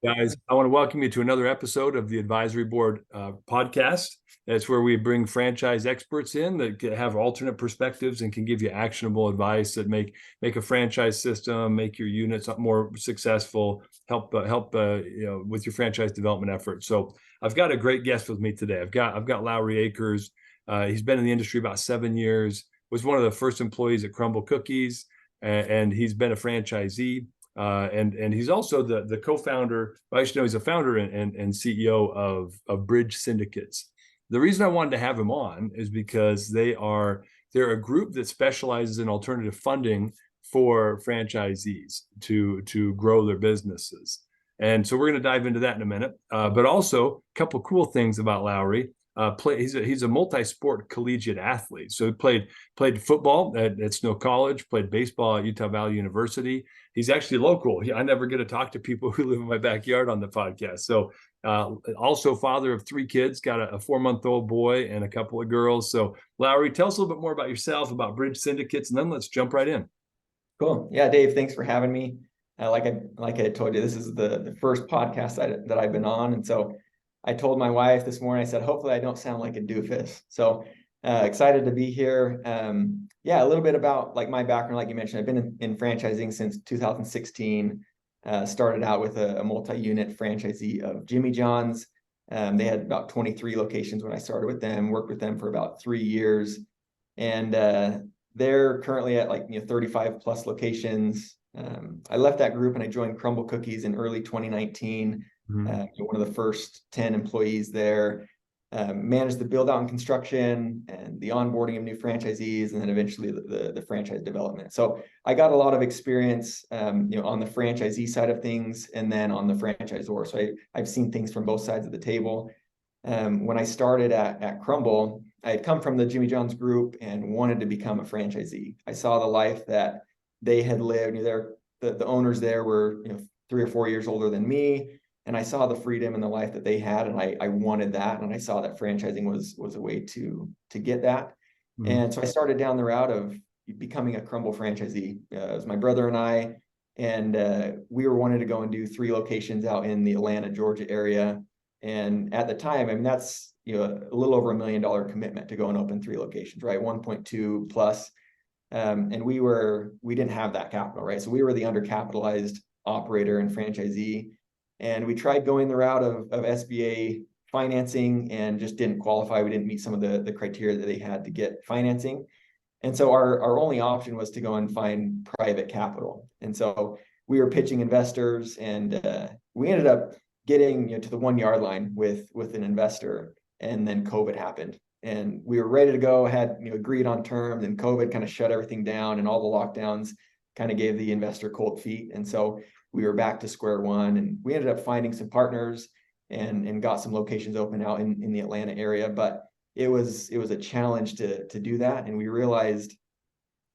Guys, I want to welcome you to another episode of the Advisory Board podcast. That's where we bring franchise experts in that have alternate perspectives and can give you actionable advice that make a franchise system, make your units more successful, help with your franchise development efforts. So I've got a great guest with me today. I've got Lowry Akers. He's been in the industry about 7 years. Was one of the first employees at Crumble Cookies, and he's been a franchisee. And he's also the co-founder. Well, I should know he's a founder and CEO of Briidge Syndicates. The reason I wanted to have him on is because they're a group that specializes in alternative funding for franchisees to grow their businesses. And so we're going to dive into that in a minute. But also a couple cool things about Lowry. He's a multi-sport collegiate athlete. So he played football at Snow College, played baseball at Utah Valley University. He's actually local. I never get to talk to people who live in my backyard on the podcast. So also father of three kids, got a 4-month-old boy and a couple of girls. So Lowry, tell us a little bit more about yourself, about Briidge Syndicates, and then let's jump right in. Cool. Yeah, Dave, thanks for having me. Like I told you, this is the first podcast that I've been on. And so I told my wife this morning, I said, hopefully I don't sound like a doofus. So excited to be here. Yeah, a little bit about like my background, like you mentioned, I've been in franchising since 2016. Started out with a multi-unit franchisee of Jimmy John's. They had about 23 locations when I started with them, worked with them for about 3 years. And they're currently at 35 plus locations. I left that group and I joined Crumble Cookies in early 2019. One of the first 10 employees there, managed the build out and construction and the onboarding of new franchisees, and then eventually the franchise development. So I got a lot of experience, on the franchisee side of things, and then on the franchisor. So I've seen things from both sides of the table. When I started at Crumble, I had come from the Jimmy John's group and wanted to become a franchisee. I saw the life that they had lived. The owners there were 3 or 4 years older than me. And I saw the freedom and the life that they had, and I wanted that. And I saw that franchising was a way to get that. Mm-hmm. And so I started down the route of becoming a Crumble franchisee. It was my brother and I, and we were wanting to go and do 3 locations out in the Atlanta, Georgia area. And at the time, I mean, that's a little over $1 million commitment to go and open 3 locations, right? 1.2 plus. And we didn't have that capital, right? So we were the undercapitalized operator and franchisee. And we tried going the route of SBA financing and just didn't qualify. We didn't meet some of the criteria that they had to get financing. And so our only option was to go and find private capital. And so we were pitching investors, and we ended up getting to the 1 yard line with an investor. And then COVID happened. And we were ready to go, had agreed on terms, and COVID kind of shut everything down, and all the lockdowns kind of gave the investor cold feet. And so we were back to square one, and we ended up finding some partners and got some locations open out in the Atlanta area. But it was a challenge to do that. And we realized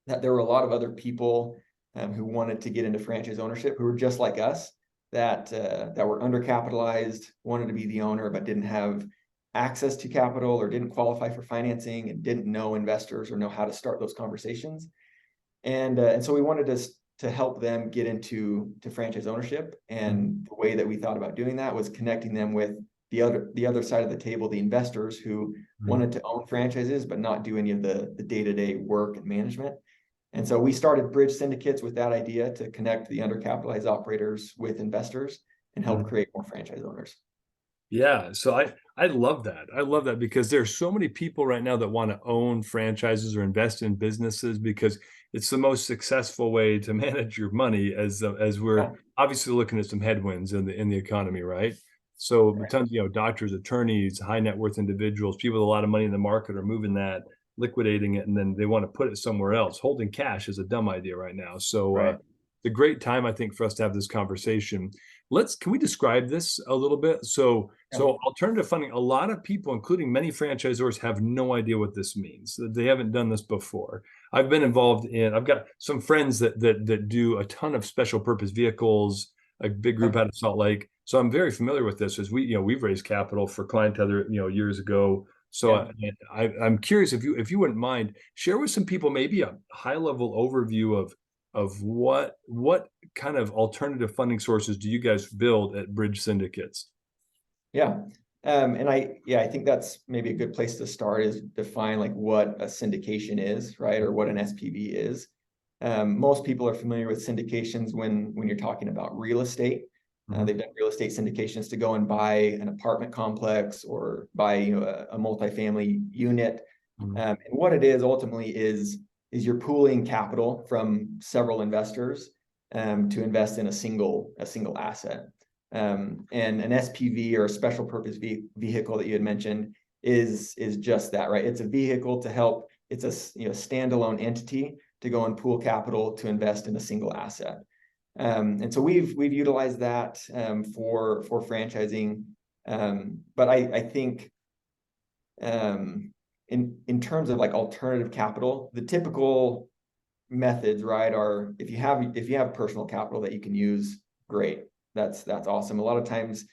that there were a lot of other people who wanted to get into franchise ownership, who were just like us, that were undercapitalized, wanted to be the owner, but didn't have access to capital or didn't qualify for financing and didn't know investors or know how to start those conversations. And so we wanted to help them get into franchise ownership. And the way that we thought about doing that was connecting them with the other side of the table, the investors who wanted to own franchises, but not do any of the day-to-day work and management. And so we started Briidge Syndicates with that idea to connect the undercapitalized operators with investors and help create more franchise owners. Yeah, so I love that. I love that because there's so many people right now that want to own franchises or invest in businesses because it's the most successful way to manage your money as we're obviously looking at some headwinds in the economy, right? So tons, doctors, attorneys, high net worth individuals, people with a lot of money in the market are moving that, liquidating it, and then they want to put it somewhere else. Holding cash is a dumb idea right now. So it's a great time, I think, for us to have this conversation. Can we describe this a little bit? So alternative funding, a lot of people, including many franchisors, have no idea what this means. They haven't done this before. I've been involved I've got some friends that do a ton of special purpose vehicles, a big group out of Salt Lake. So I'm very familiar with this as we've raised capital for Client Tether, years ago. So I'm curious if you wouldn't mind, share with some people maybe a high level overview of of what kind of alternative funding sources do you guys build at Briidge Syndicates? Yeah. And I think that's maybe a good place to start, is define like what a syndication is, right? Or what an SPV is. Most people are familiar with syndications when you're talking about real estate. They've done real estate syndications to go and buy an apartment complex or buy, a multifamily unit. And what it is ultimately is you're pooling capital from several investors to invest in a single asset. And an SPV, or a special purpose vehicle that you had mentioned, is just that, right? It's a vehicle to help. It's a standalone entity to go and pool capital to invest in a single asset. And so we've utilized that for franchising. But I think in terms of like alternative capital, the typical methods, right, are if you have personal capital that you can use, great. That's awesome. A lot of times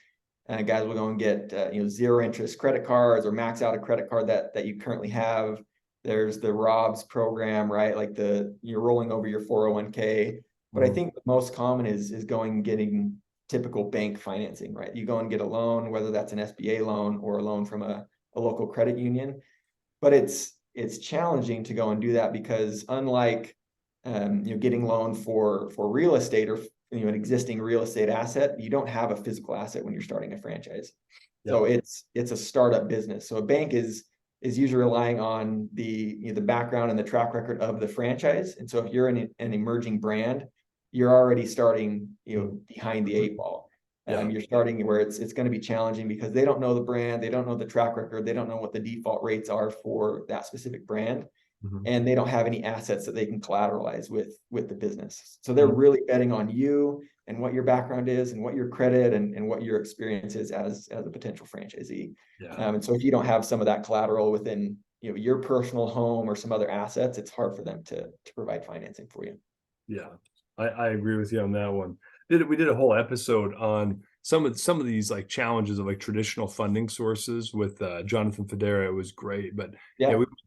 guys will go and get zero interest credit cards, or max out a credit card that you currently have. There's the ROBS program, right? Like you're rolling over your 401k. But I think the most common is going and getting typical bank financing, right? You go and get a loan, whether that's an SBA loan or a loan from a local credit union. But it's challenging to go and do that, because unlike getting loan for real estate, or an existing real estate asset, you don't have a physical asset when you're starting a franchise. Yep. So it's a startup business. So a bank is usually relying on the background and the track record of the franchise. And so if you're an emerging brand, you're already starting behind the eight ball. You're starting where it's going to be challenging, because they don't know the brand, they don't know the track record, they don't know what the default rates are for that specific brand. And they don't have any assets that they can collateralize with the business. So they're really betting on you and what your background is and what your credit and what your experience is as a potential franchisee. And so if you don't have some of that collateral within your personal home or some other assets, it's hard for them to provide financing for you. Yeah, I agree with you on that one. We did a whole episode on some of these like challenges of like traditional funding sources with Jonathan Federa. It was great, but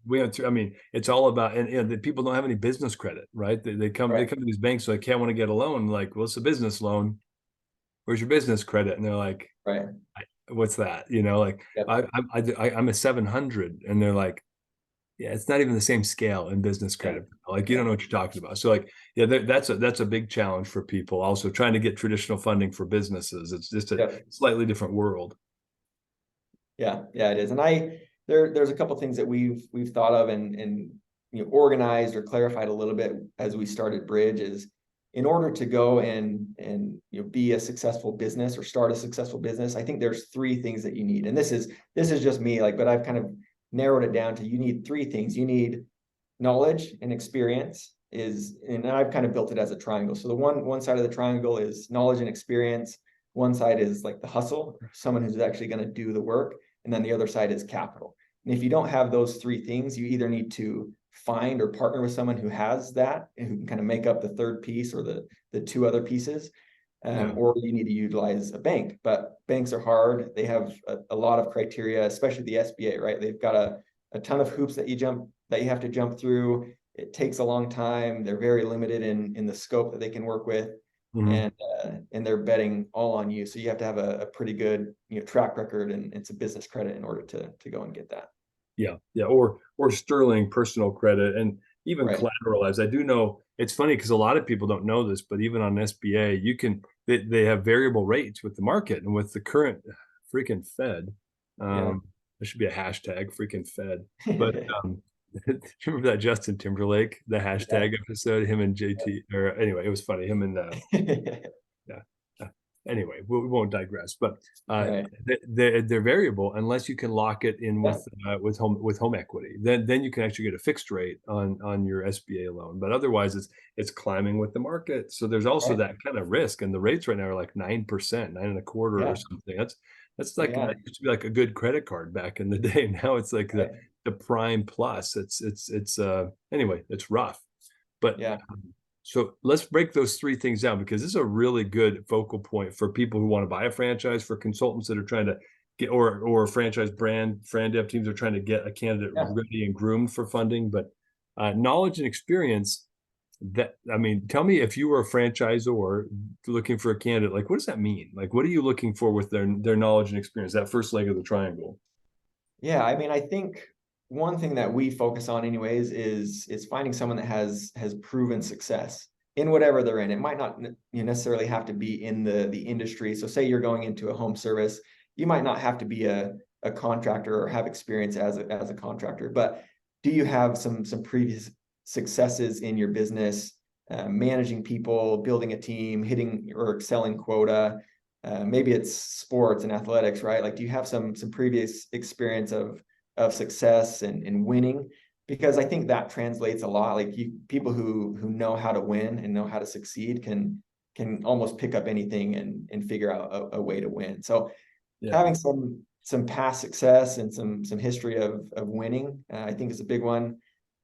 we went through. I mean, it's all about, and the people don't have any business credit, right? They come to these banks like, "Hey, I want to get a loan." Like, well, it's a business loan. Where's your business credit? And they're like, right, what's that? I'm a 700, and they're like, yeah, it's not even the same scale in business credit. Like, you don't know what you're talking about. So like, that's a big challenge for people. Also trying to get traditional funding for businesses. It's just a slightly different world. Yeah, it is. And there's a couple of things that we've thought of and organized or clarified a little bit as we started Briidge. Is in order to go and be a successful business or start a successful business, I think there's three things that you need. And this is just me, but I've kind of narrowed it down to, you need three things. You need knowledge and experience, and I've kind of built it as a triangle. So the one side of the triangle is knowledge and experience. One side is like the hustle, someone who's actually going to do the work. And then the other side is capital. And if you don't have those three things, you either need to find or partner with someone who has that and who can kind of make up the third piece or the two other pieces. Or you need to utilize a bank. But banks are hard. They have a lot of criteria, especially the SBA, right? They've got a ton of hoops that you have to jump through. It takes a long time. They're very limited in the scope that they can work with. And they're betting all on you. So you have to have a pretty good track record and some business credit in order to go and get that. Or sterling personal credit, and even collateralized. I do know, it's funny because a lot of people don't know this, but even on SBA, they have variable rates with the market and with the current freaking Fed. There should be a hashtag freaking Fed. But remember that Justin Timberlake, the hashtag episode, him and JT, or anyway, it was funny. Him and anyway, we won't digress, but they're variable unless you can lock it in with home equity. Then you can actually get a fixed rate on your SBA loan. But otherwise, it's climbing with the market. So there's also that kind of risk, and the rates right now are like 9%, 9.25% or something. That's like that used to be like a good credit card back in the day. Now it's like the prime plus. It's anyway, it's rough, but so let's break those three things down, because this is a really good focal point for people who want to buy a franchise, for consultants that are trying to get, or franchise brand dev teams are trying to get a candidate ready and groomed for funding. But knowledge and experience, I mean, tell me, if you were a franchisor looking for a candidate, like, what does that mean? Like, what are you looking for with their knowledge and experience, that first leg of the triangle? Yeah, I mean, I think one thing that we focus on anyways is finding someone that has proven success in whatever they're in. It might not necessarily have to be in the industry. So say you're going into a home service, you might not have to be a contractor or have experience as a contractor, but do you have some previous successes in your business, managing people, building a team, hitting or excelling quota? Maybe it's sports and athletics, right? Like, do you have some previous experience of success and winning? Because I think that translates a lot. Like, people who know how to win and know how to succeed can almost pick up anything and figure out a way to win. So Yeah. having some past success and some history of winning, I think is a big one.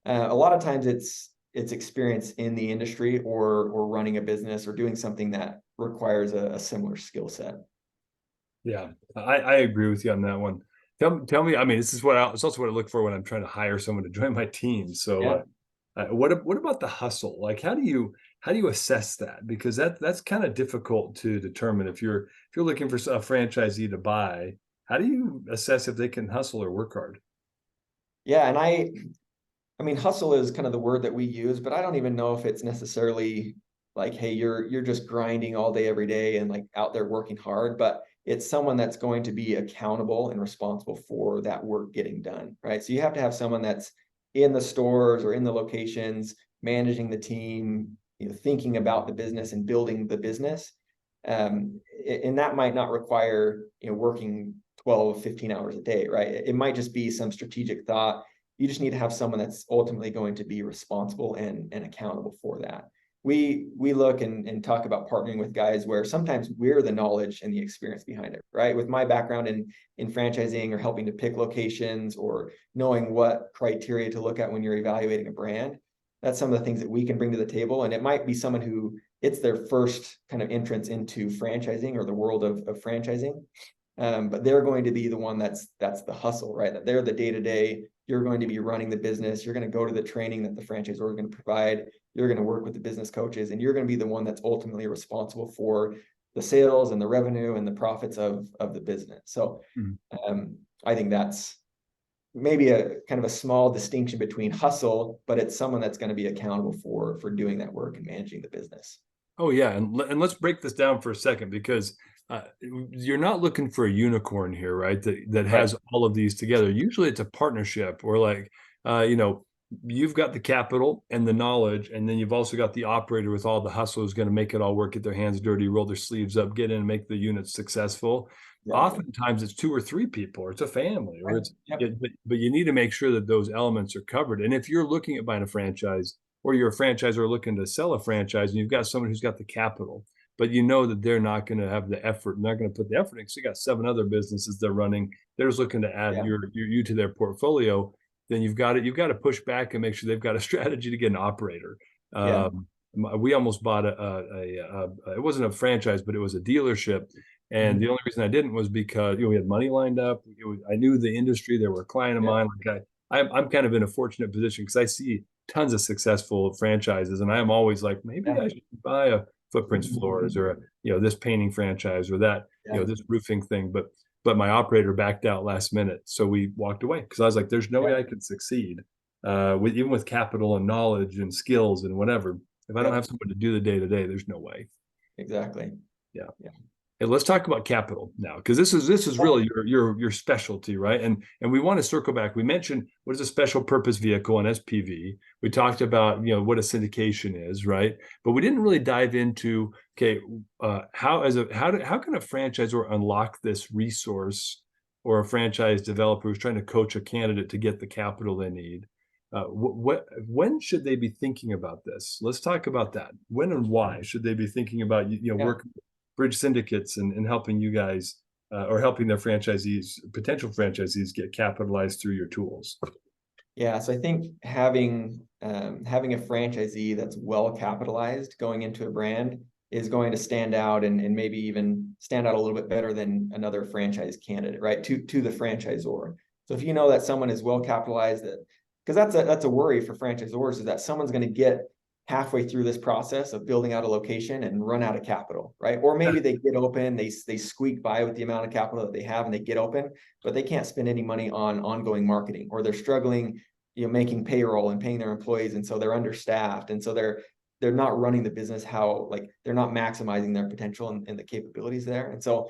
A lot of times it's experience in the industry or running a business or doing something that requires a similar skill set. Yeah, I agree with you on that one. Tell me, I mean, it's also what I look for when I'm trying to hire someone to join my team. So, Yeah. what about the hustle? Like, how do you assess that? Because that's kind of difficult to determine. If you're looking for a franchisee to buy, how do you assess if they can hustle or work hard? Yeah, and I mean, hustle is kind of the word that we use, but I don't even know if it's necessarily like, hey, you're just grinding all day, every day and like out there working hard, but it's someone that's going to be accountable and responsible for that work getting done, right? So you have to have someone that's in the stores or in the locations, managing the team, thinking about the business and building the business. And that might not require, working 12, 15 hours a day, right? It might just be some strategic thought. You just need to have someone that's ultimately going to be responsible and accountable for that. We look and talk about partnering with guys where sometimes we're the knowledge and the experience behind it, right? With my background in franchising or helping to pick locations or knowing what criteria to look at when you're evaluating a brand, that's some of the things that we can bring to the table. And it might be someone who it's their first kind of entrance into franchising or the world of franchising. But they're going to be the one that's the hustle, right? That they're the day-to-day. You're going to be running the business. You're going to go to the training that the franchisor is going to provide. You're going to work with the business coaches, and you're going to be the one that's ultimately responsible for the sales and the revenue and the profits of the business. So I think that's maybe a kind of a small distinction between hustle, but it's someone that's going to be accountable for doing that work and managing the business. Oh yeah, and let's break this down for a second, because you're not looking for a unicorn here, right? That has all of these together. Usually it's a partnership, or like, you've got the capital and the knowledge, and then you've also got the operator with all the hustle who's going to make it all work, get their hands dirty, roll their sleeves up, get in and make the unit successful. Oftentimes it's two or three people, or it's a family, or it's but you need to make sure that those elements are covered. And if you're looking at buying a franchise, or you're a franchisor looking to sell a franchise, and you've got someone who's got the capital, but you know that they're not going to have the effort, and they're going to put the effort in, because you got 7 other businesses they're running, they're just looking to add you to their portfolio, then you've got to push back and make sure they've got a strategy to get an operator. We almost bought it wasn't a franchise, but it was a dealership. And the only reason I didn't was because we had money lined up. I knew the industry. They were a client of mine. Like I'm kind of in a fortunate position because I see tons of successful franchises, and I'm always like, maybe I should buy a Footprints Floors, or this painting franchise, or that this roofing thing. But my operator backed out last minute, so we walked away, because I was like, there's no way I could succeed even with capital and knowledge and skills and whatever. If I don't have someone to do the day-to-day, there's no way. Exactly. Yeah. Hey, let's talk about capital now, because this is really your specialty, right? And we want to circle back. We mentioned what is a special purpose vehicle, an SPV. We talked about what a syndication is, right? But we didn't really dive into how can a franchisor unlock this resource, or a franchise developer who's trying to coach a candidate to get the capital they need. When should they be thinking about this? Let's talk about that. When and why should they be thinking about working Briidge Syndicates and helping you guys, or helping their potential franchisees get capitalized through your tools? Yeah, so I think having a franchisee that's well capitalized going into a brand is going to stand out, and maybe even stand out a little bit better than another franchise candidate, right? To the franchisor. So if you know that someone is well capitalized, because that's a worry for franchisors, is that someone's going to get halfway through this process of building out a location and run out of capital, right? Or maybe they get open, they squeak by with the amount of capital that they have and they get open, but they can't spend any money on ongoing marketing, or they're struggling, making payroll and paying their employees. And so they're understaffed. And so they're not running the business they're not maximizing their potential and the capabilities there. And so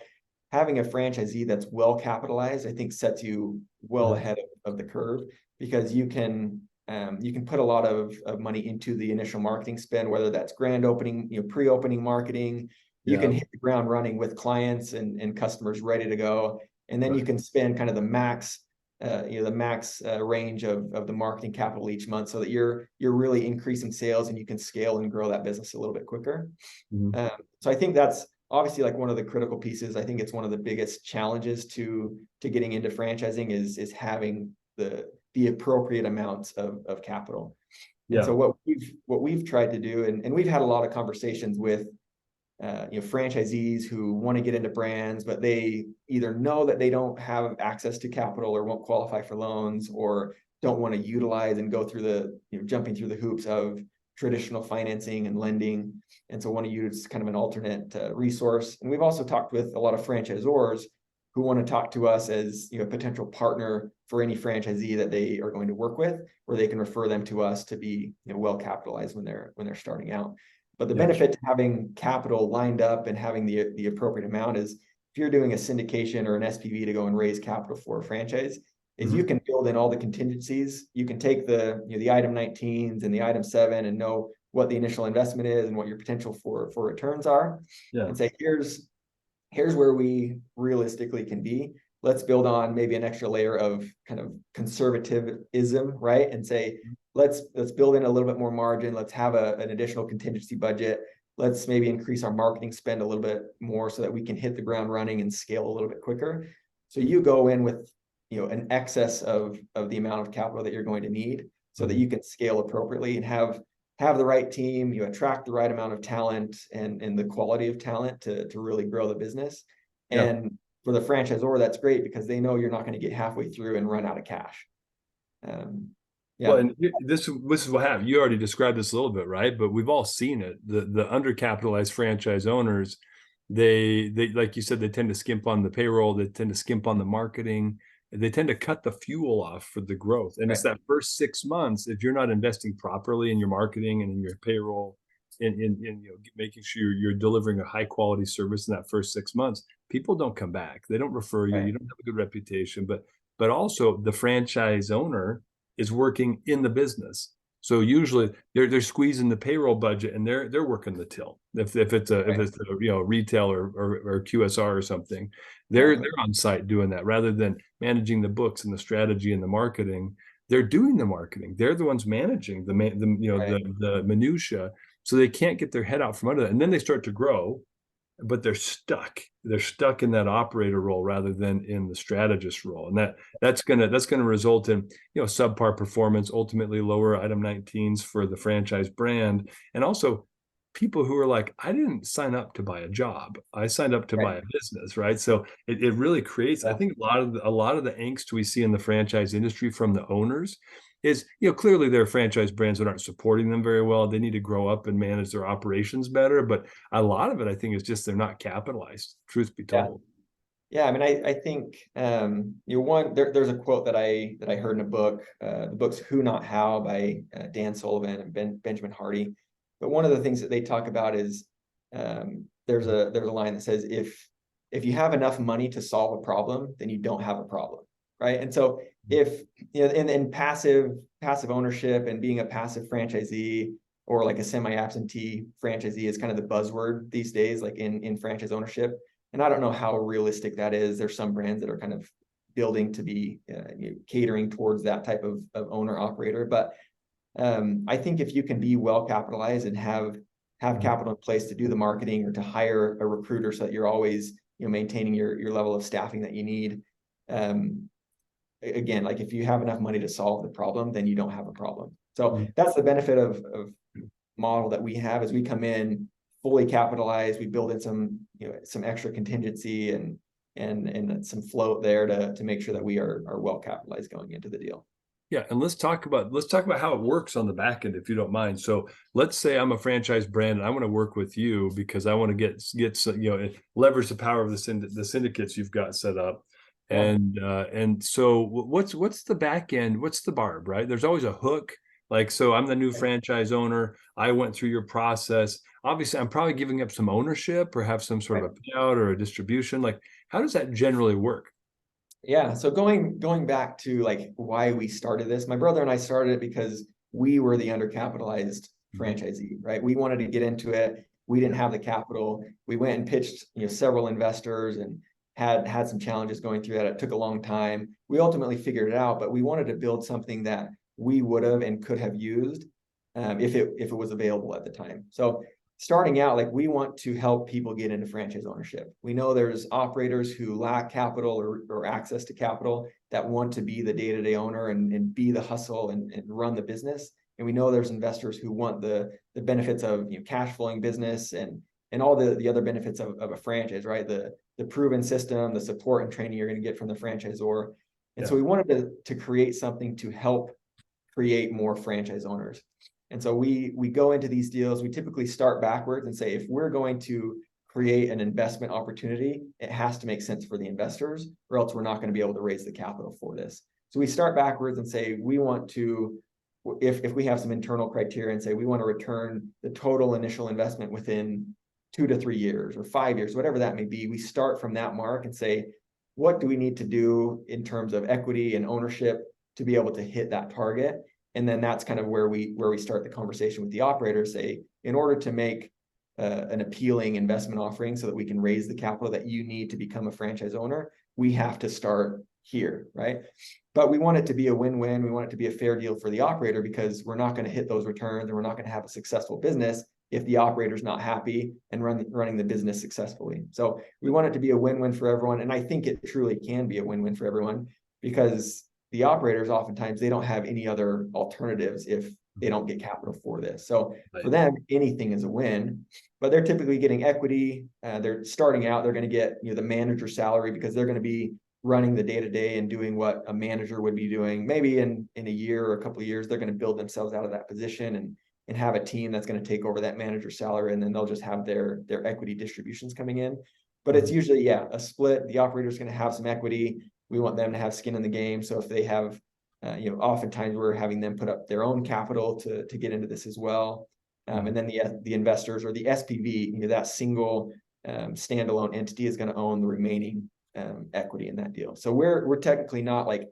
having a franchisee that's well capitalized, I think sets you well ahead of the curve, because you can put a lot of money into the initial marketing spend, whether that's grand opening, pre-opening marketing. You can hit the ground running with clients and customers ready to go. And then you can spend kind of the max range of the marketing capital each month, so that you're really increasing sales and you can scale and grow that business a little bit quicker. So I think that's obviously like one of the critical pieces. I think it's one of the biggest challenges to getting into franchising is having the appropriate amounts of capital. And so what we've tried to do, and we've had a lot of conversations with franchisees who want to get into brands, but they either know that they don't have access to capital or won't qualify for loans, or don't want to utilize and go through jumping through the hoops of traditional financing and lending, and so want to use kind of an alternate resource. And we've also talked with a lot of franchisors who want to talk to us as a potential partner for any franchisee that they are going to work with, where they can refer them to us to be well capitalized when they're starting out. But the benefit to having capital lined up and having the appropriate amount is, if you're doing a syndication or an SPV to go and raise capital for a franchise, is you can build in all the contingencies. You can take the item 19s and the item 7 and know what the initial investment is and what your potential for returns are, and say, here's where we realistically can be. Let's build on maybe an extra layer of kind of conservatism, right? And say, let's build in a little bit more margin. Let's have an additional contingency budget. Let's maybe increase our marketing spend a little bit more so that we can hit the ground running and scale a little bit quicker. So you go in with an excess of the amount of capital that you're going to need, so that you can scale appropriately and have the right team, attract the right amount of talent and the quality of talent to really grow the business. And for the franchisor, that's great, because they know you're not going to get halfway through and run out of cash. Well, and this is what happened. You already described this a little bit, right? But we've all seen it. The undercapitalized franchise owners, they like you said, they tend to skimp on the payroll. They tend to skimp on the marketing. They tend to cut the fuel off for the growth. And it's that first 6 months, if you're not investing properly in your marketing and in your payroll, in making sure you're delivering a high quality service in that first 6 months, people don't come back. They don't refer you. You don't have a good reputation. But also the franchise owner is working in the business. So usually they're squeezing the payroll budget and they're working the till. If it's a retail or QSR or something, they're on site doing that, rather than managing the books and the strategy and the marketing. They're doing the marketing. They're the ones managing the minutia. So they can't get their head out from under that. And then they start to grow, but they're stuck. They're stuck in that operator role rather than in the strategist role. And that's gonna result in subpar performance, ultimately lower item 19s for the franchise brand. And also people who are like, I didn't sign up to buy a job. I signed up to buy a business, right? So it really creates, I think, a lot of the angst we see in the franchise industry from the owners is, clearly there are franchise brands that aren't supporting them very well. They need to grow up and manage their operations better. But a lot of it, I think, is just they're not capitalized, truth be told. Yeah, I mean, I think there's a quote that I heard in a book. The book's Who Not How by Dan Sullivan and Benjamin Hardy. But one of the things that they talk about is there's a line that says, if you have enough money to solve a problem, then you don't have a problem, right? And so if in passive ownership and being a passive franchisee, or like a semi-absentee franchisee, is kind of the buzzword these days, like in franchise ownership. And I don't know how realistic that is. There's some brands that are kind of building to be catering towards that type of owner operator. But I think if you can be well capitalized and have capital in place to do the marketing or to hire a recruiter, so that you're always maintaining your level of staffing that you need. Again, like if you have enough money to solve the problem, then you don't have a problem. So that's the benefit of model that we have, is we come in fully capitalized. We build in some extra contingency and some float there to make sure that we are well capitalized going into the deal. Yeah, and let's talk about how it works on the back end, if you don't mind. So let's say I'm a franchise brand and I want to work with you because I want to get some, leverage the power of the syndicates you've got set up. Yeah. And so what's the back end? What's the barb, right? There's always a hook. Like, so I'm the new franchise owner. I went through your process. Obviously, I'm probably giving up some ownership or have some sort Right. of a payout or a distribution. Like, how does that generally work? Yeah. So going back to like why we started this, my brother and I started it because we were the undercapitalized franchisee, right? We wanted to get into it. We didn't have the capital. We went and pitched, several investors and had some challenges going through that. It took a long time. We ultimately figured it out, but we wanted to build something that we would have and could have used if it was available at the time. So starting out, like we want to help people get into franchise ownership. We know there's operators who lack capital or access to capital that want to be the day-to-day owner and be the hustle and run the business. And we know there's investors who want the benefits of cash flowing business and all the other benefits of a franchise, right? The proven system, the support and training you're going to get from the franchisor. And so we wanted to create something to help create more franchise owners. And so we go into these deals, we typically start backwards and say, if we're going to create an investment opportunity, it has to make sense for the investors, or else we're not going to be able to raise the capital for this. So we start backwards and say, we want to, if we have some internal criteria and say, we want to return the total initial investment within 2 to 3 years or 5 years, whatever that may be, we start from that mark and say, what do we need to do in terms of equity and ownership to be able to hit that target? And then that's kind of where we start the conversation with the operator, say, in order to make an appealing investment offering so that we can raise the capital that you need to become a franchise owner, we have to start here, right? But we want it to be a win-win. We want it to be a fair deal for the operator because we're not going to hit those returns and we're not going to have a successful business if the operator's not happy and running the business successfully. So we want it to be a win-win for everyone. And I think it truly can be a win-win for everyone because the operators, oftentimes, they don't have any other alternatives if they don't get capital for this. So for them, anything is a win, but they're typically getting equity. They're starting out, they're going to get the manager salary because they're going to be running the day-to-day and doing what a manager would be doing. Maybe in a year or a couple of years, they're going to build themselves out of that position and have a team that's going to take over that manager salary, and then they'll just have their equity distributions coming in. But it's usually, a split. The operator is going to have some equity. We want them to have skin in the game. So if they have, oftentimes we're having them put up their own capital to get into this as well. And then the investors or the SPV, that single standalone entity is going to own the remaining equity in that deal. So we're technically not like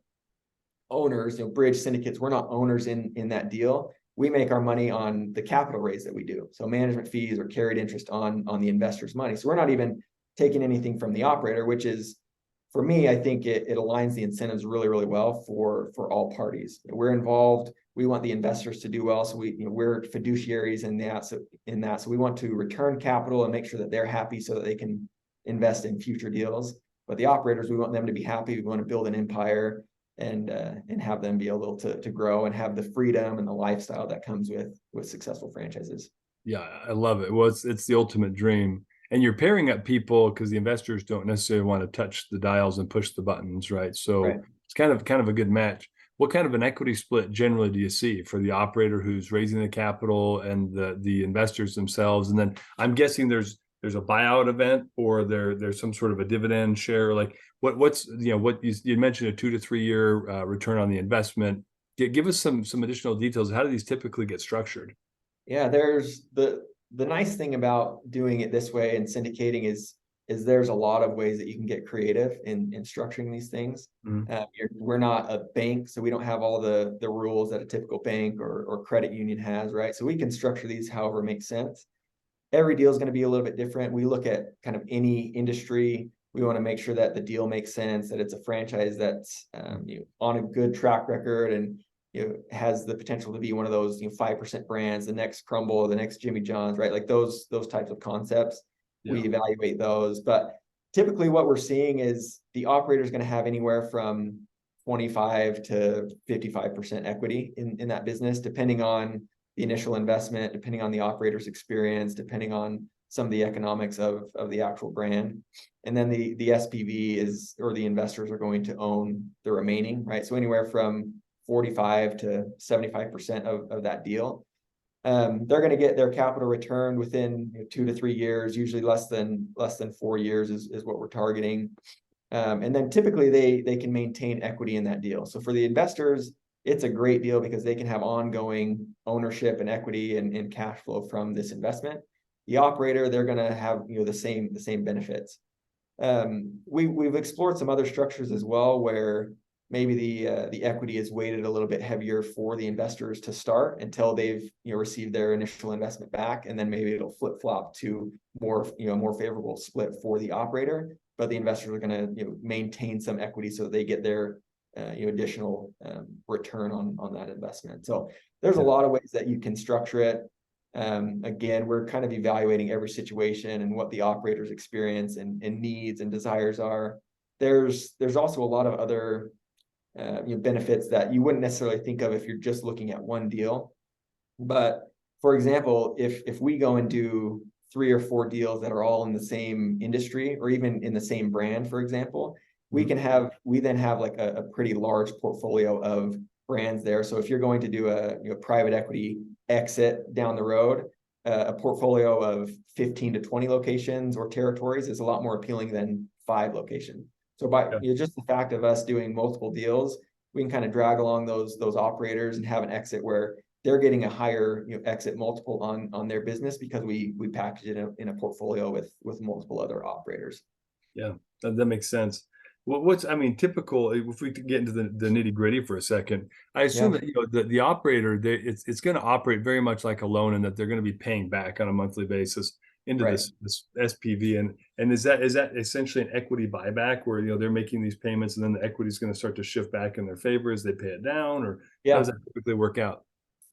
owners, Briidge Syndicates, we're not owners in that deal. We make our money on the capital raise that we do. So management fees or carried interest on the investor's money. So we're not even taking anything from the operator, which is, for me, I think it aligns the incentives really, really well for all parties. We're involved. We want the investors to do well. So we're fiduciaries in that. So we want to return capital and make sure that they're happy so that they can invest in future deals. But the operators, we want them to be happy. We want to build an empire and have them be able to grow and have the freedom and the lifestyle that comes with successful franchises. Yeah, I love it. Well, it's the ultimate dream. And you're pairing up people because the investors don't necessarily want to touch the dials and push the buttons, right? So it's kind of a good match. What kind of an equity split generally do you see for the operator who's raising the capital and the investors themselves? And then I'm guessing there's a buyout event or there's some sort of a dividend share. Like what's what you mentioned, a 2 to 3 year return on the investment. Give us some additional details. How do these typically get structured? Yeah, there's the nice thing about doing it this way and syndicating is there's a lot of ways that you can get creative in structuring these things. We're not a bank, so we don't have all the rules that a typical bank or credit union has, right? So we can structure these however makes sense. Every deal is going to be a little bit different. We look at kind of any industry. We want to make sure that the deal makes sense, that it's a franchise that's on a good track record and has the potential to be one of those 5% brands, the next Crumble, the next Jimmy John's, right? Like those types of concepts. We evaluate those. But typically what we're seeing is the operator is going to have anywhere from 25 to 55% equity in that business, depending on the initial investment, depending on the operator's experience, depending on some of the economics of the actual brand. And then the SPV or the investors are going to own the remaining, right? So anywhere from 45 to 75% of that deal. They're going to get their capital returned within 2 to 3 years, usually less than 4 years is what we're targeting. And then typically they can maintain equity in that deal. So for the investors, it's a great deal because they can have ongoing ownership and equity and cash flow from this investment. The operator, they're going to have the same benefits. We've explored some other structures as well where maybe the equity is weighted a little bit heavier for the investors to start until they've received their initial investment back, and then maybe it'll flip flop to more favorable split for the operator. But the investors are going to maintain some equity so that they get their additional return on that investment. So there's a lot of ways that you can structure it. Again, we're kind of evaluating every situation and what the operator's experience and needs and desires are. There's also a lot of other benefits that you wouldn't necessarily think of if you're just looking at one deal. But for example, if we go and do 3 or 4 deals that are all in the same industry or even in the same brand, for example, we then have like a pretty large portfolio of brands there. So if you're going to do a private equity exit down the road, a portfolio of 15 to 20 locations or territories is a lot more appealing than 5 locations. So by just the fact of us doing multiple deals, we can kind of drag along those operators and have an exit where they're getting a higher exit multiple on their business because we package it in a portfolio with multiple other operators. Yeah, that makes sense. Typical, if we could get into the nitty gritty for a second, I assume that the operator, it's going to operate very much like a loan, and that they're going to be paying back on a monthly basis into this SPV. And is that essentially an equity buyback where, they're making these payments and then the equity is going to start to shift back in their favor as they pay it down, or how does that typically work out?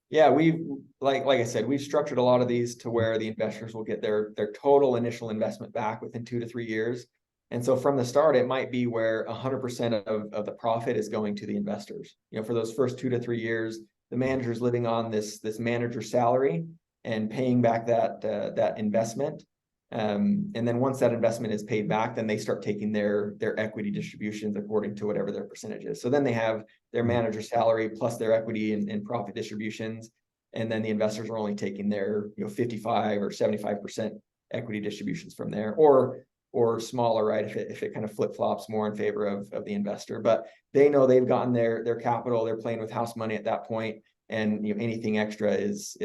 Yeah, we've like I said, we've structured a lot of these to where the investors will get their total initial investment back within 2 to 3 years. And so from the start, it might be where 100% of the profit is going to the investors. For those first 2 to 3 years, the manager's living on this manager salary and paying back that investment. And then once that investment is paid back, then they start taking their equity distributions according to whatever their percentage is. So then they have their manager salary plus their equity and profit distributions. And then the investors are only taking their 55 or 75% equity distributions from there, or smaller, right? If it kind of flip flops more in favor of the investor, but they know they've gotten their capital, they're playing with house money at that point, and anything extra is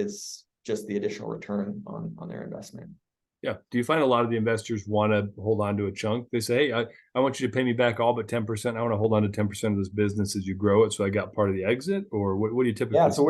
just the additional return on their investment. Yeah. Do you find a lot of the investors want to hold on to a chunk? They say, hey, I want you to pay me back all but 10%. I want to hold on to 10% of this business as you grow it, so I got part of the exit? Or what do you typically so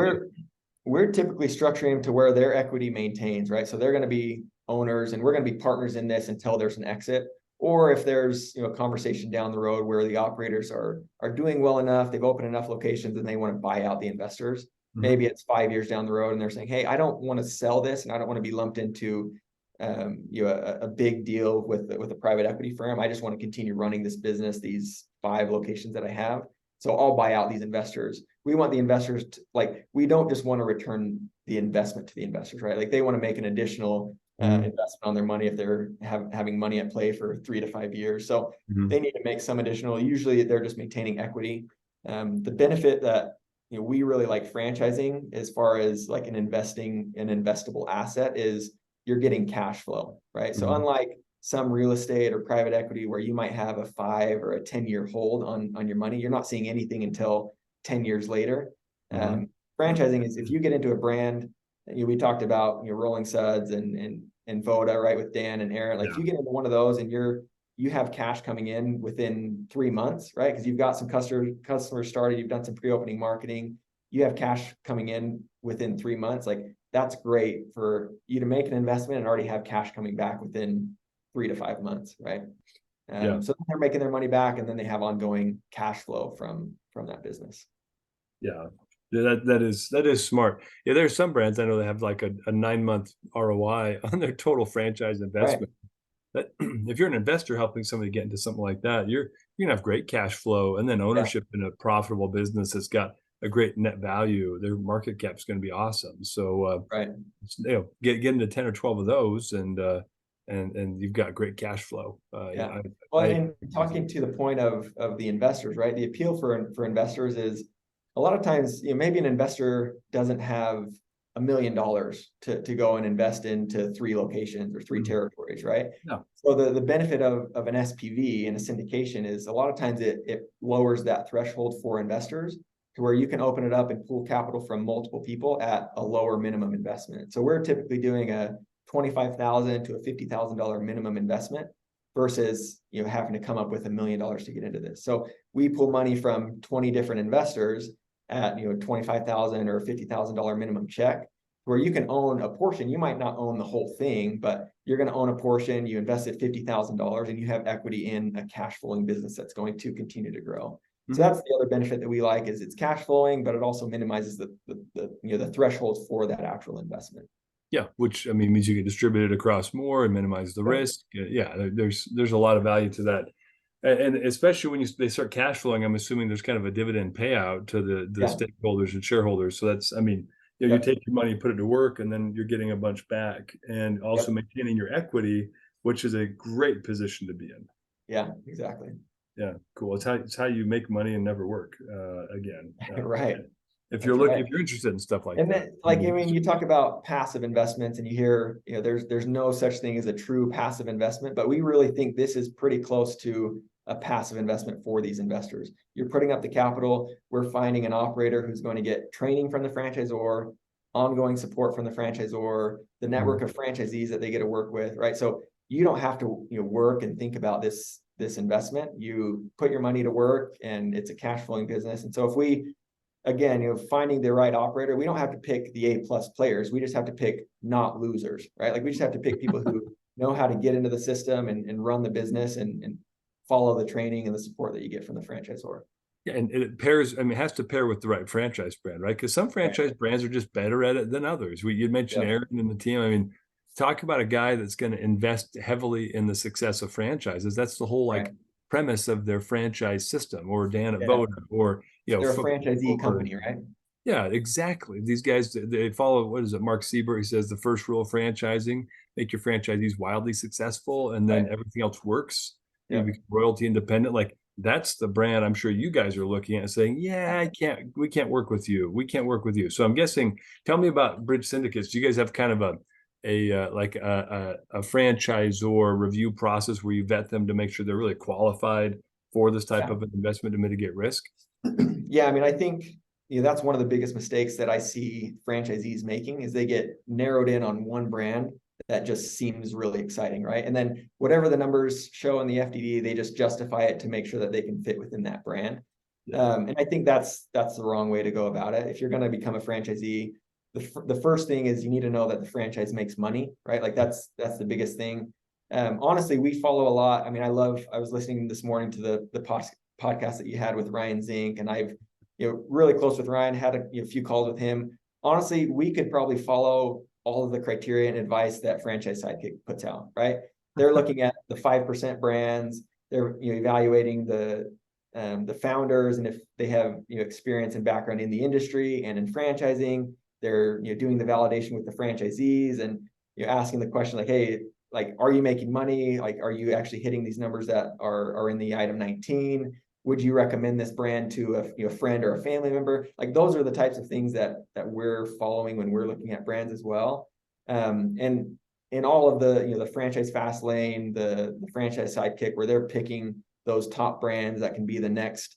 we're typically structuring them to where their equity maintains, right? So they're going to be owners and we're going to be partners in this until there's an exit. Or if there's a conversation down the road where the operators are doing well enough, they've opened enough locations and they want to buy out the investors. Maybe it's 5 years down the road and they're saying, hey, I don't want to sell this and I don't want to be lumped into a big deal with a private equity firm. I just want to continue running this business, these 5 locations that I have. So I'll buy out these investors. We want the investors to, we don't just want to return the investment to the investors, right? Like they want to make an additional investment on their money if they're having money at play for 3 to 5 years. So they need to make some additional, usually they're just maintaining equity. The benefit that we really like franchising as far as like an investable asset is you're getting cash flow, right? So unlike some real estate or private equity where you might have a 5 or a 10-year hold on your money, you're not seeing anything until 10 years later. Franchising is, if you get into a brand, we talked about Rolling Suds and Voda, right, with Dan and Aaron. If you get into one of those and you have cash coming in within 3 months, right? Because you've got some customers started, you've done some pre-opening marketing, you have cash coming in within 3 months. That's great for you to make an investment and already have cash coming back within 3 to 5 months, right? So they're making their money back and then they have ongoing cash flow from that business. Yeah, that is smart. Yeah, there's some brands I know that have like a 9-month ROI on their total franchise investment. But if you're an investor helping somebody get into something like that, you're gonna have great cash flow and then ownership in a profitable business that's got a great net value. Their market cap is going to be awesome. So get into 10 or 12 of those and you've got great cash flow. And talking to the point of the investors, right? The appeal for investors is a lot of times, maybe an investor doesn't have $1 million to go and invest into 3 locations or 3 territories, right? Yeah. So the benefit of an SPV and a syndication is a lot of times it lowers that threshold for investors to where you can open it up and pool capital from multiple people at a lower minimum investment. So we're typically doing a $25,000 to a $50,000 minimum investment versus having to come up with $1 million to get into this. So we pull money from 20 different investors at $25,000 or $50,000 minimum check, where you can own a portion. You might not own the whole thing, but you're going to own a portion. You invested $50,000 and you have equity in a cash flowing business that's going to continue to grow. So that's the other benefit that we like, is it's cash flowing, but it also minimizes the threshold for that actual investment. Yeah, which means you can distribute it across more and minimize the risk. Yeah, there's a lot of value to that. And especially when they start cash flowing, I'm assuming there's kind of a dividend payout to the stakeholders and shareholders. So that's, you take your money, put it to work, and then you're getting a bunch back, and also maintaining your equity, which is a great position to be in. Yeah, exactly. Yeah, cool. It's how you make money and never work again. Right. If you're interested in stuff like that. You talk about passive investments, and you hear, there's no such thing as a true passive investment, but we really think this is pretty close to a passive investment for these investors. You're putting up the capital. We're finding an operator who's going to get training from the franchisor, ongoing support from the franchisor, the network of franchisees that they get to work with, right? So you don't have to work and think about this investment. You put your money to work, and it's a cash flowing business. And so if we, again, finding the right operator, we don't have to pick the A+ players. We just have to pick not losers, right? Like we just have to pick people who know how to get into the system and run the business and follow the training and the support that you get from the franchisor. Yeah, and it pairs, it has to pair with the right franchise brand, right? Because some franchise brands are just better at it than others. You mentioned Aaron and the team. Talk about a guy that's going to invest heavily in the success of franchises. That's the whole premise of their franchise system, or Dan at Voda, or they're a franchisee company, right? Yeah, exactly. These guys, they follow, what is it, Mark Siebert? He says the first rule of franchising: make your franchisees wildly successful, and then everything else works. You become royalty independent. Like, that's the brand I'm sure you guys are looking at and saying, we can't work with you. We can't work with you. So I'm guessing, tell me about Briidge Syndicates. Do you guys have kind of a franchisor review process where you vet them to make sure they're really qualified for this type of an investment to mitigate risk? Yeah, I think that's one of the biggest mistakes that I see franchisees making, is they get narrowed in on one brand that just seems really exciting, right? And then whatever the numbers show in the FDD, they just justify it to make sure that they can fit within that brand. And I think that's the wrong way to go about it. If you're going to become a franchisee, the first thing is you need to know that the franchise makes money, right? Like that's the biggest thing. Honestly, we follow a lot. I was listening this morning to the podcast that you had with Ryan Zink, and I've really close with Ryan, had a few calls with him. Honestly, we could probably follow all of the criteria and advice that Franchise Sidekick puts out, right? They're looking at the 5% brands. They're evaluating the founders, and if they have experience and background in the industry and in franchising. They're doing the validation with the franchisees, and asking the question like, hey, like, are you making money? Like, are you actually hitting these numbers that are in the item 19? Would you recommend this brand to a friend or a family member? Like, those are the types of things that we're following when we're looking at brands as well. And in all of the franchise fast lane, the franchise sidekick, where they're picking those top brands that can be the next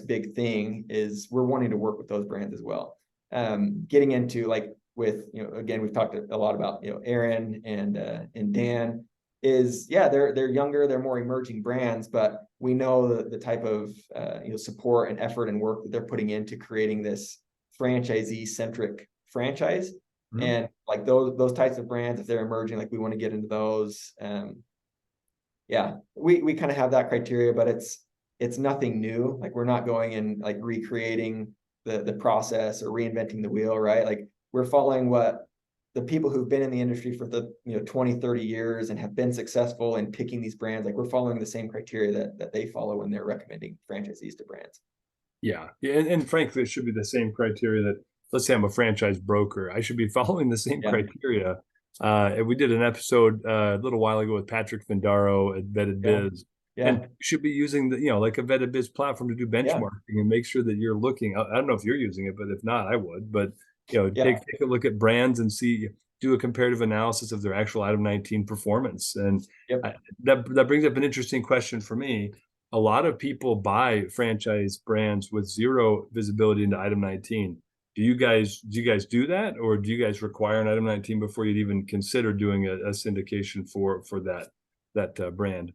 big thing, is we're wanting to work with those brands as well. Getting into like with, again, we've talked a lot about, Aaron and Dan, is they're younger, they're more emerging brands, but we know the type of support and effort and work that they're putting into creating this franchisee centric franchise. And like those types of brands, if they're emerging, like we want to get into those. We kind of have that criteria, but it's nothing new. Like, we're not going and like recreating the process or reinventing the wheel, right? Like, we're following what the people who've been in the industry for the 20, 30 years and have been successful in picking these brands. Like, we're following the same criteria that they follow when they're recommending franchisees to brands. Yeah. And frankly, it should be the same criteria that, let's say I'm a franchise broker, I should be following the same criteria. And we did an episode a little while ago with Patrick Findaro at Vetted Biz. And Yeah. you should be using the, like a vetted biz platform to do Yeah. benchmarking and make sure that you're looking. I don't know if you're using it, but if not, I would. But Yeah. take a look at brands and do a comparative analysis of their actual item 19 performance. And Yep. that brings up an interesting question for me. A lot of people buy franchise brands with zero visibility into item 19. Do you guys do that, or do you guys require an item 19 before you'd even consider doing a syndication for that brand?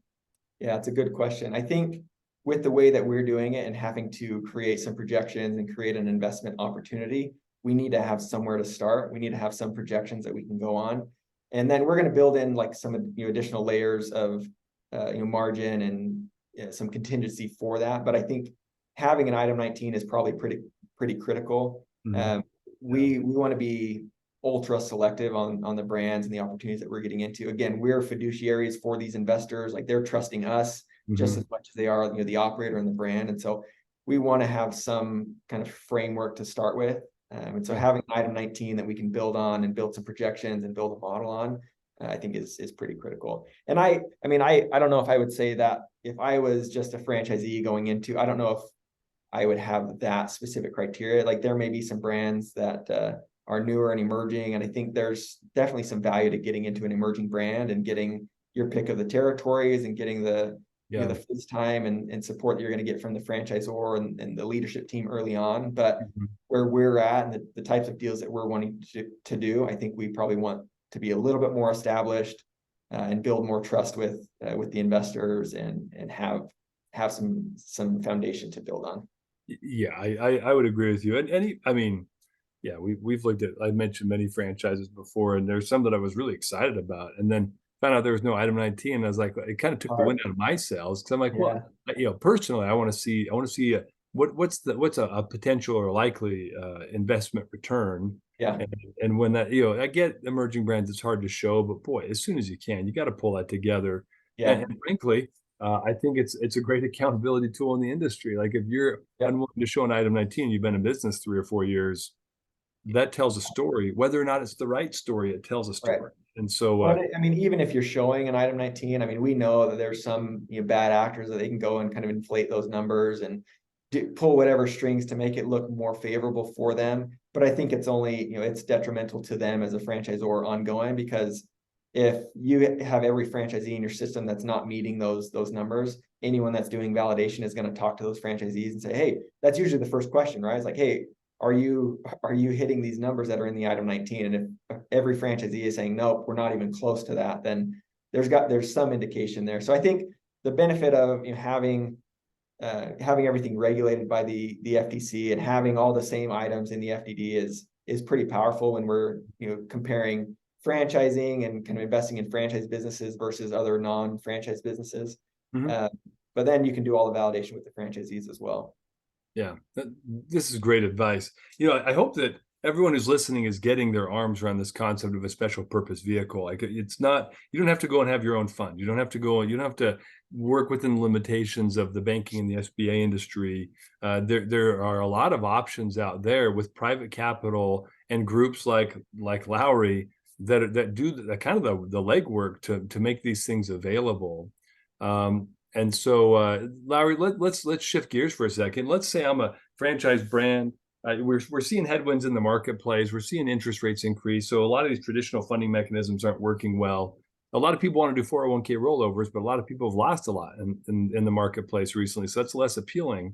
Yeah, it's a good question. I think with the way that we're doing it and having to create some projections and create an investment opportunity, we need to have somewhere to start. We need to have some projections that we can go on. And then we're going to build in like some additional layers of margin and some contingency for that. But I think having an item 19 is probably pretty critical. Mhm. We want to be ultra selective on the brands and the opportunities that we're getting into. Again, we're fiduciaries for these investors. Like, they're trusting us just as much as they are the operator and the brand. And so we want to have some kind of framework to start with. And so having item 19 that we can build on and build some projections and build a model on, I think is pretty critical. And I don't know if I would say that if I was just a franchisee going into, I don't know if I would have that specific criteria. Like, there may be some brands that are newer and emerging, and I think there's definitely some value to getting into an emerging brand and getting your pick of the territories and getting the the face time and support that you're going to get from the franchisor and the leadership team early on. But where we're at and the types of deals that we're wanting to do, I think we probably want to be a little bit more established and build more trust with the investors and have some foundation to build on. Yeah, I would agree with you. And I mean, yeah, we've looked at, I mentioned many franchises before, and there's some that I was really excited about, and then found out there was no item 19. And I was like, it kind of took the wind out of my sails, because I'm like, well, personally, I want to see what's a potential or likely investment return. Yeah. And when that, I get emerging brands, it's hard to show, but boy, as soon as you can, you got to pull that together. Yeah. And frankly, I think it's a great accountability tool in the industry. Like, if you're unwilling to show an item 19, you've been in business 3 or 4 years, that tells a story. Whether or not it's the right story, it tells a story. Right. And so, I mean, even if you're showing an item 19, I mean, we know that there's some bad actors that they can go and kind of inflate those numbers and pull whatever strings to make it look more favorable for them. But I think it's only, it's detrimental to them as a franchisor ongoing, because if you have every franchisee in your system that's not meeting those numbers, anyone that's doing validation is going to talk to those franchisees and say, hey, that's usually the first question, right? It's like, hey, are you hitting these numbers that are in the item 19? And if every franchisee is saying, nope, we're not even close to that, then there's some indication there. So I think the benefit of having everything regulated by the FTC and having all the same items in the FDD is pretty powerful when we're comparing franchising and kind of investing in franchise businesses versus other non-franchise businesses. But then you can do all the validation with the franchisees as well. Yeah, this is great advice. I hope that everyone who's listening is getting their arms around this concept of a special purpose vehicle. Like, it's not, you don't have to go and have your own fund. You don't have to work within the limitations of the banking and the SBA industry. There are a lot of options out there with private capital and groups like Lowry that do the kind of the legwork to make these things available. And so, Lowry, let's shift gears for a second. Let's say I'm a franchise brand. We're seeing headwinds in the marketplace. We're seeing interest rates increase. So a lot of these traditional funding mechanisms aren't working well. A lot of people want to do 401k rollovers, but a lot of people have lost a lot in the marketplace recently. So that's less appealing.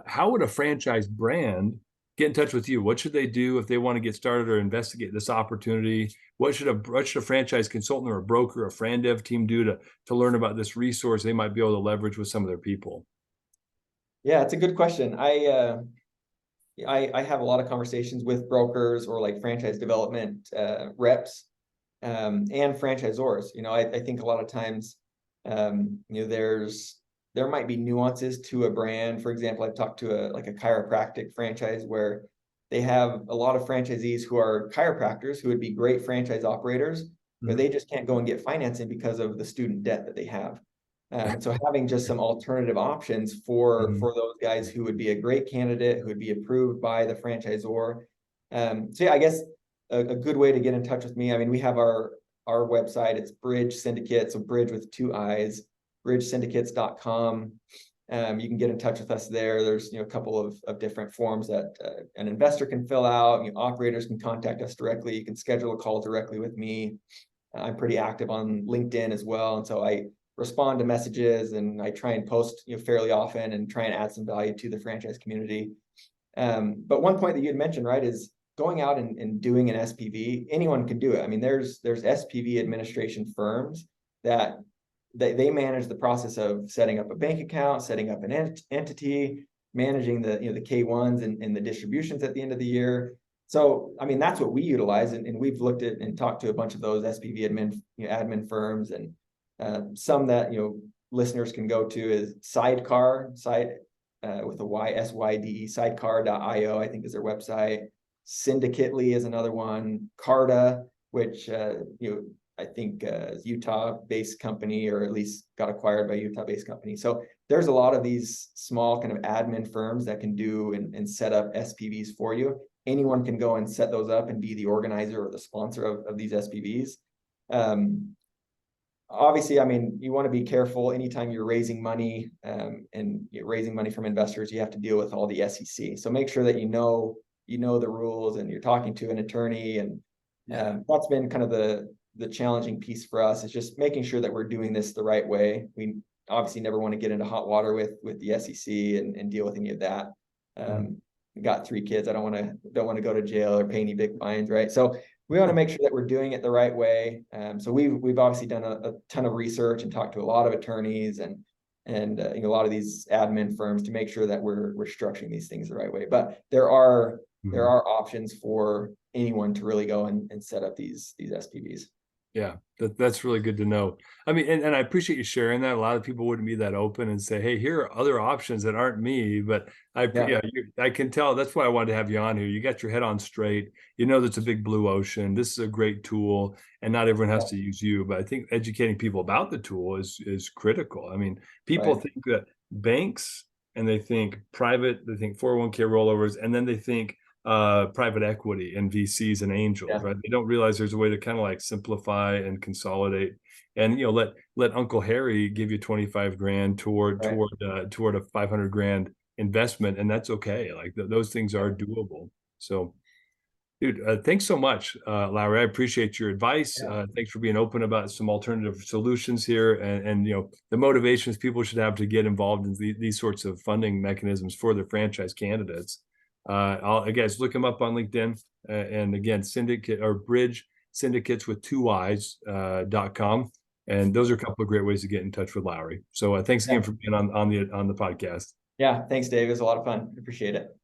How would a franchise brand get in touch with you? What should they do if they want to get started or investigate this opportunity? What should a franchise consultant or a broker, a fran dev team do to learn about this resource they might be able to leverage with some of their people? Yeah, it's a good question. I have a lot of conversations with brokers or like franchise development reps and franchisors. I think a lot of times, there might be nuances to a brand. For example, I've talked to a chiropractic franchise where they have a lot of franchisees who are chiropractors who would be great franchise operators, but they just can't go and get financing because of the student debt that they have. So having just some alternative options for those guys who would be a great candidate, who would be approved by the franchisor. So yeah, I guess a good way to get in touch with me. I mean, we have our website. It's Briidge Syndicates, so Briidge with 2 I's. briidgesyndicates.com. You can get in touch with us there. There's a couple of different forms that an investor can fill out. Operators can contact us directly. You can schedule a call directly with me. I'm pretty active on LinkedIn as well, and so I respond to messages, and I try and post fairly often and try and add some value to the franchise community. But one point that you had mentioned, right, is going out and doing an SPV. Anyone can do it. I mean, there's SPV administration firms that they manage the process of setting up a bank account, setting up an entity, managing the the K1s and the distributions at the end of the year. So, I mean, that's what we utilize, and we've looked at and talked to a bunch of those SPV admin firms, and some that listeners can go to is Sidecar, with a Y, SYDE, sidecar.io, I think is their website. Syndicately is another one. Carta, which I think is Utah-based company, or at least got acquired by a Utah-based company. So there's a lot of these small kind of admin firms that can do and set up SPVs for you. Anyone can go and set those up and be the organizer or the sponsor of these SPVs. Obviously, I mean, you want to be careful anytime you're raising money, and you're raising money from investors. You have to deal with all the SEC. So make sure that you know the rules, and you're talking to an attorney. And that's been kind of the challenging piece for us, is just making sure that we're doing this the right way. We obviously never want to get into hot water with the SEC and deal with any of that. Got 3 kids. I don't want to go to jail or pay any big fines, right? So we want to make sure that we're doing it the right way. So we've obviously done a ton of research and talked to a lot of attorneys and a lot of these admin firms to make sure that we're structuring these things the right way. But there are options for anyone to really go and set up these SPVs. Yeah, that's really good to know. I mean, and I appreciate you sharing that. A lot of people wouldn't be that open and say, hey, here are other options that aren't me. But I can tell. That's why I wanted to have you on here. You got your head on straight. That's a big blue ocean. This is a great tool, and not everyone has to use you. But I think educating people about the tool is critical. I mean, people think that banks, and they think private, they think 401k rollovers, and then they think private equity and VCs and angels, right? They don't realize there's a way to kind of like simplify and consolidate, and let Uncle Harry give you 25 grand toward a 500 grand investment, and that's okay. Like those things are doable. So, dude, thanks so much, Lowry. I appreciate your advice. Thanks for being open about some alternative solutions here, and the motivations people should have to get involved in these sorts of funding mechanisms for their franchise candidates. Guys, look him up on LinkedIn, and again, Syndicate or Briidge Syndicates with 2 Y's.com. And those are a couple of great ways to get in touch with Lowry. So thanks again for being on the podcast. Yeah, thanks, Dave. It was a lot of fun. Appreciate it.